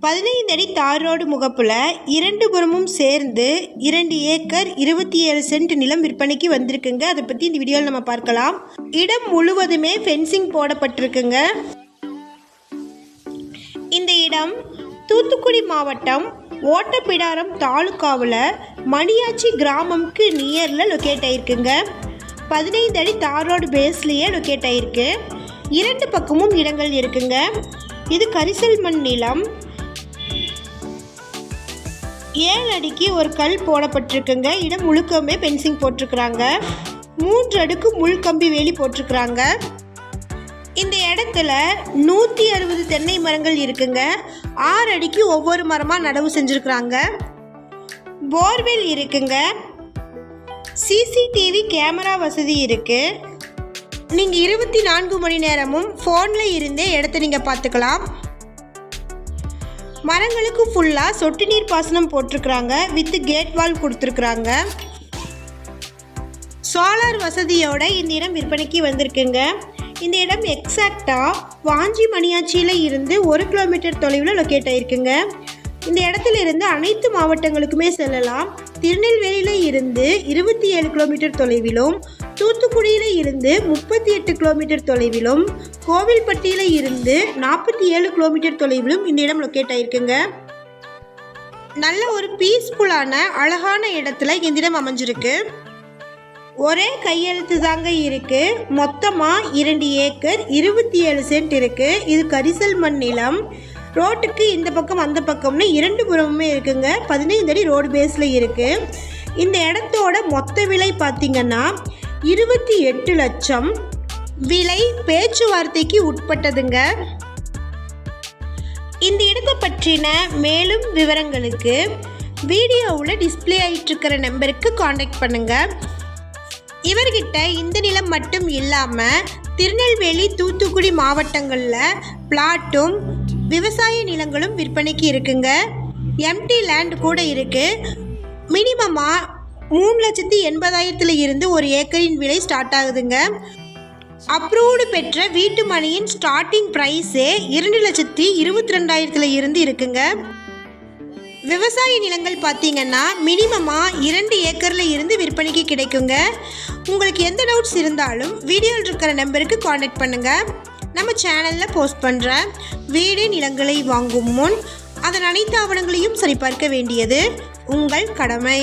15 அடி தார் ரோடு முகப்பில் 2 புறமும் சேர்ந்து 2 ஏக்கர் 27 சென்ட் நிலம் விற்பனைக்கு வந்திருக்குங்க. அதை பற்றி இந்த வீடியோவில் நம்ம பார்க்கலாம். இடம் முழுவதுமே ஃபென்சிங் போடப்பட்டிருக்குங்க. இந்த இடம் தூத்துக்குடி மாவட்டம் ஓட்டப்பிடாரம் தாலுகாவில் மணியாச்சி கிராமம்க்கு நியரில் லொக்கேட் ஆகிருக்குங்க. 15 அடி தார் ரோடு பேஸ்லேயே லொக்கேட் ஆகிருக்கு. 2 பக்கமும் இடங்கள் இருக்குங்க. இது கரிசல் மண் நிலம். 7 அடிக்கு ஒரு கல் போடப்பட்டிருக்குங்க. இடம் முழுக்கமே பென்சிங் போட்டிருக்கிறாங்க. 3 அடுக்கு முள் கம்பி வேலி போட்டிருக்கிறாங்க. இந்த இடத்துல 160 தென்னை மரங்கள் இருக்குங்க. 6 அடிக்கு ஒவ்வொரு மரமாக நடவு செஞ்சுருக்குறாங்க. போர்வெல் இருக்குங்க. சிசிடிவி கேமரா வசதி இருக்குது. நீங்கள் 24 மணி நேரமும் ஃபோனில் இருந்தே இடத்த நீங்கள் பார்த்துக்கலாம். மரங்களுக்கு ஃபுல்லாக சொட்டு நீர் பாசனம் போட்டிருக்கிறாங்க. வித் கேட் வால் கொடுத்துருக்குறாங்க. சோலார் வசதியோட இந்த இடம் விற்பனைக்கு வந்திருக்குங்க. இந்த இடம் எக்ஸாக்டாக வாஞ்சி மணியாச்சியில் இருந்து 1 கிலோமீட்டர் தொலைவில் லொக்கேட் ஆகிருக்குங்க. இந்த இடத்துல இருந்து அனைத்து மாவட்டங்களுக்குமே செல்லலாம். திருநெல்வேலியில் இருந்து 27 கிலோமீட்டர் தொலைவிலும், தூத்துக்குடியில் இருந்து 38 கிலோமீட்டர் தொலைவிலும், கோவில்பட்டியில் இருந்து 47 கிலோமீட்டர் தொலைவிலும் இந்த இடம் லொக்கேட் ஆகிருக்குங்க. நல்ல ஒரு பீஸ்ஃபுல்லான அழகான இடத்துல இந்த இடம் அமைஞ்சிருக்கு. ஒரே கையெழுத்து தாங்க இருக்குது. மொத்தமாக 2 ஏக்கர் 27 சென்ட் இருக்குது. இது கரிசல் மண் நிலம். ரோட்டுக்கு இந்த பக்கம் அந்த பக்கம்னு 2 புறமுமே இருக்குங்க. 15 அடி ரோடு பேஸில் இருக்குது. இந்த இடத்தோட மொத்த விலை பார்த்திங்கன்னா 28 லட்சம். விலை பேச்சுவார்த்தைக்கு உட்பட்டதுங்க. இந்த இடத்தை பற்றின மேலும் விவரங்களுக்கு வீடியோவில் டிஸ்பிளே ஆகிட்டு இருக்கிற நம்பருக்கு காண்டாக்ட் பண்ணுங்கள். இவர்கிட்ட இந்த நிலம் மட்டும் இல்லாமல் திருநெல்வேலி தூத்துக்குடி மாவட்டங்களில் பிளாட்டும் விவசாய நிலங்களும் விற்பனைக்கு இருக்குங்க. எம்டி லேண்ட் கூட இருக்குது. மினிமமாக 3,80,000 இருந்து ஒரு ஏக்கரின் விலை ஸ்டார்ட் ஆகுதுங்க. அப்ரூவ்டு பெற்ற வீட்டு மனையின் ஸ்டார்டிங் ப்ரைஸே 2,22,000 இருந்து இருக்குங்க. விவசாய நிலங்கள் பார்த்தீங்கன்னா மினிமமாக 2 ஏக்கரில் இருந்து விற்பனைக்கு கிடைக்குங்க. உங்களுக்கு எந்த டவுட்ஸ் இருந்தாலும் வீடியோவில் இருக்கிற நம்பருக்கு காண்டாக்ட் பண்ணுங்கள். நம்ம சேனலில் போஸ்ட் பண்ணுற வீடு நிலங்களை வாங்கும் முன் அதன் அனைத்து ஆவணங்களையும் சரிபார்க்க வேண்டியது உங்கள் கடமை.